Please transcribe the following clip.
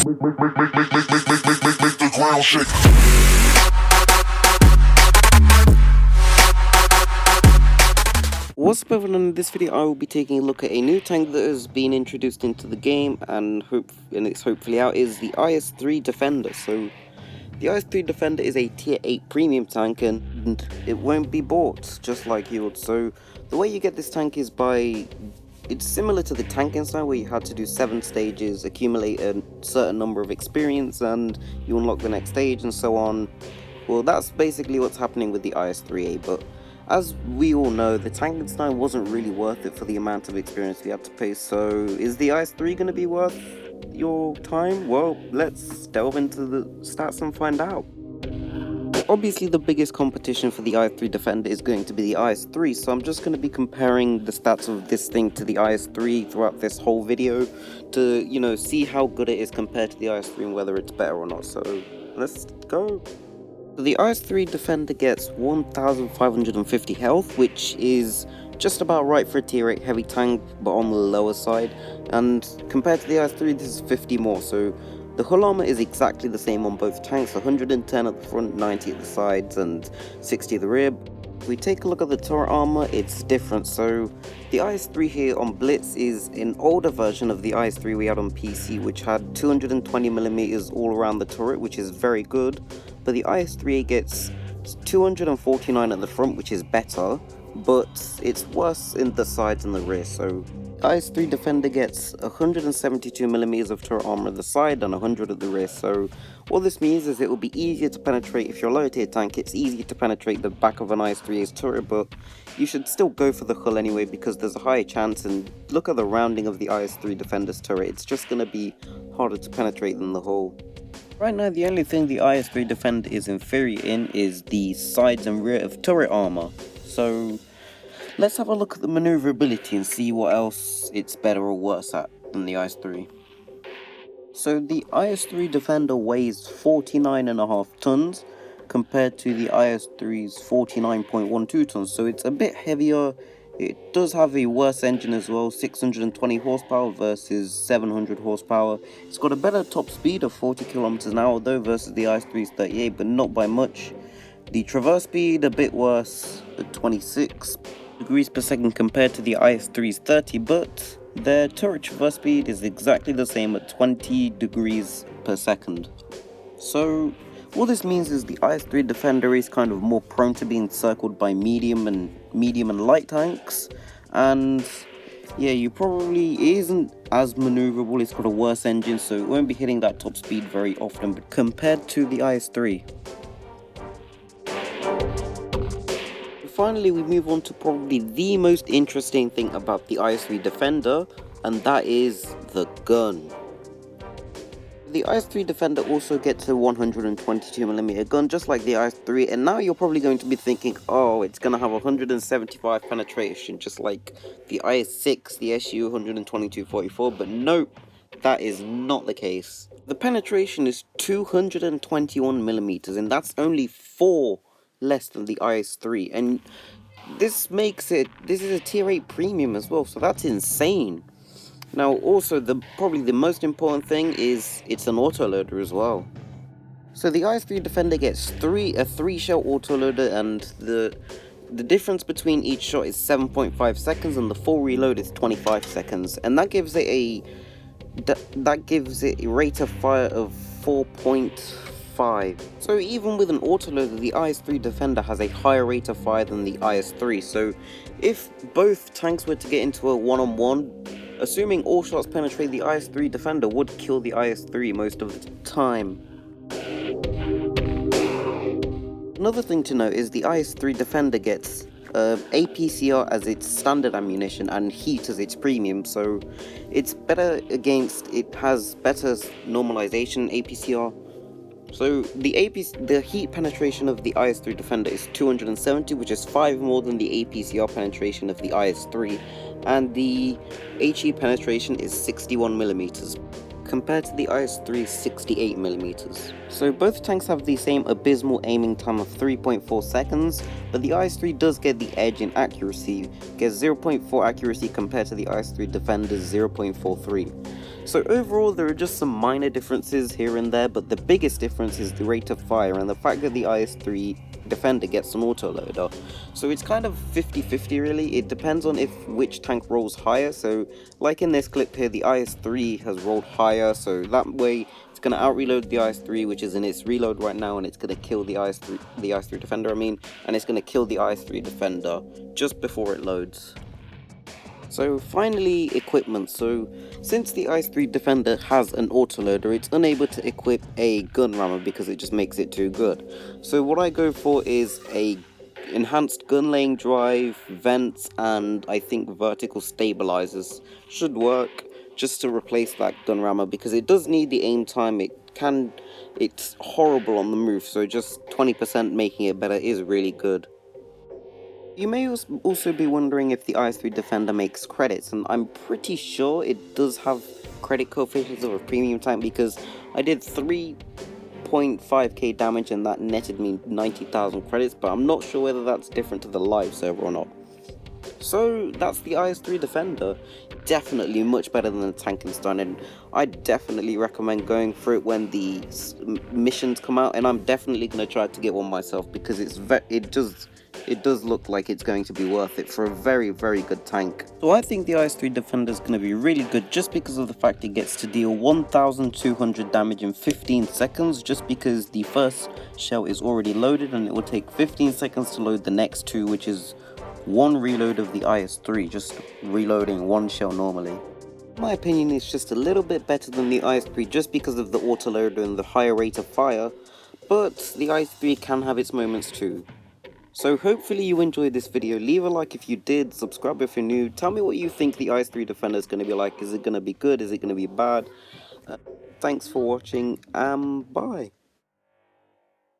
the ground shake. What's up everyone, in this video I will be taking a look at a new tank that has been introduced into the game and it's hopefully out, is the IS-3 Defender. So the IS-3 Defender is a tier 8 premium tank and it won't be bought just like yours. So the way you get this tank is it's similar to the tanking style where you had to do 7 stages, accumulate a certain number of experience and you unlock the next stage and so on. Well, that's basically what's happening with the IS-3A, but as we all know, the tanking style wasn't really worth it for the amount of experience we had to pay. So is the IS-3 going to be worth your time? Well, let's delve into the stats and find out. Obviously the biggest competition for the IS-3 Defender is going to be the IS-3, so I'm just going to be comparing the stats of this thing to the IS-3 throughout this whole video to, see how good it is compared to the IS-3 and whether it's better or not. So let's go. So the IS-3 Defender gets 1550 health, which is just about right for a tier 8 heavy tank, but on the lower side, and compared to the IS-3 this is 50 more. So the hull armor is exactly the same on both tanks, 110 at the front, 90 at the sides, and 60 at the rear. If we take a look at the turret armor, it's different. So the IS-3 here on Blitz is an older version of the IS-3 we had on PC, which had 220mm all around the turret, which is very good. But the IS-3 gets 249 at the front, which is better, but it's worse in the sides and the rear. So IS-3 Defender gets 172mm of turret armor at the side and 100 at the rear. So what this means is it will be easier to penetrate. If you're a lower tier tank, it's easier to penetrate the back of an IS-3A's turret, but you should still go for the hull anyway because there's a higher chance. And look at the rounding of the IS-3 Defender's turret, it's just going to be harder to penetrate than the hull. Right now, the only thing the IS-3 Defender is inferior in is the sides and rear of turret armor. So let's have a look at the maneuverability and see what else it's better or worse at than the IS-3. So the IS-3 Defender weighs 49.5 tons compared to the IS-3's 49.12 tons, so it's a bit heavier. It does have a worse engine as well, 620 horsepower versus 700 horsepower. It's got a better top speed of 40 km an hour though versus the IS-3's 38, but not by much. The traverse speed a bit worse at 26 degrees per second compared to the IS-3's 30, but their turret traverse speed is exactly the same at 20 degrees per second. So what this means is the IS-3 Defender is kind of more prone to being circled by medium and light tanks, and yeah, it isn't as maneuverable. It's got a worse engine, so it won't be hitting that top speed very often, but compared to the IS-3. Finally, we move on to probably the most interesting thing about the IS-3 Defender, and that is the gun. The IS-3 Defender also gets a 122mm gun, just like the IS-3, and now you're probably going to be thinking, oh, it's going to have 175 penetration, just like the IS-6, the SU 122-44, but nope, that is not the case. The penetration is 221mm, and that's only 4 less than the IS-3, and this is a tier 8 premium as well, so that's insane. Now also, probably the most important thing is it's an autoloader as well. So the IS-3 Defender gets a 3-shell autoloader, and the difference between each shot is 7.5 seconds and the full reload is 25 seconds, and that gives it a rate of fire of 4.5. So even with an autoloader, the IS-3 Defender has a higher rate of fire than the IS-3. So if both tanks were to get into a one-on-one, assuming all shots penetrate, the IS-3 Defender would kill the IS-3 most of the time. Another thing to note is the IS-3 Defender gets APCR as its standard ammunition and heat as its premium, so it's better it has better normalization APCR. So the heat penetration of the IS-3 Defender is 270, which is 5 more than the APCR penetration of the IS-3, and the HE penetration is 61mm, compared to the IS-3's 68mm. So both tanks have the same abysmal aiming time of 3.4 seconds, but the IS-3 does get the edge in accuracy, gets 0.4 accuracy compared to the IS-3 Defender's 0.43. So overall there are just some minor differences here and there, but the biggest difference is the rate of fire and the fact that the IS-3 Defender gets an autoloader. So it's kind of 50-50 really, it depends on which tank rolls higher. So like in this clip here, the IS-3 has rolled higher, so that way it's going to out-reload the IS-3, which is in its reload right now, and it's going to kill the IS-3 Defender, and it's going to kill the IS-3 Defender just before it loads. So finally, equipment. So since the IS-3 Defender has an autoloader, it's unable to equip a gun rammer because it just makes it too good. So what I go for is a enhanced gun laying drive, vents, and I think vertical stabilizers should work just to replace that gun rammer because it does need the aim time. It's horrible on the move, so just 20% making it better is really good. You may also be wondering if the IS-3 Defender makes credits, and I'm pretty sure it does have credit coefficients of a premium tank because I did 3.5k damage and that netted me 90,000 credits, but I'm not sure whether that's different to the live server or not. So that's the IS-3 Defender. Definitely much better than the Tankenstein, and I definitely recommend going for it when the missions come out, and I'm definitely going to try to get one myself because it does look like it's going to be worth it for a very, very good tank. So I think the IS-3 Defender is going to be really good just because of the fact it gets to deal 1,200 damage in 15 seconds, just because the first shell is already loaded and it will take 15 seconds to load the next two, which is one reload of the IS-3, just reloading one shell normally. In my opinion, it's just a little bit better than the IS-3 just because of the autoloader and the higher rate of fire, but the IS-3 can have its moments too. So hopefully you enjoyed this video. Leave a like if you did, subscribe if you're new, tell me what you think the IS-3 Defender is going to be like. Is it going to be good, is it going to be bad? Thanks for watching, bye.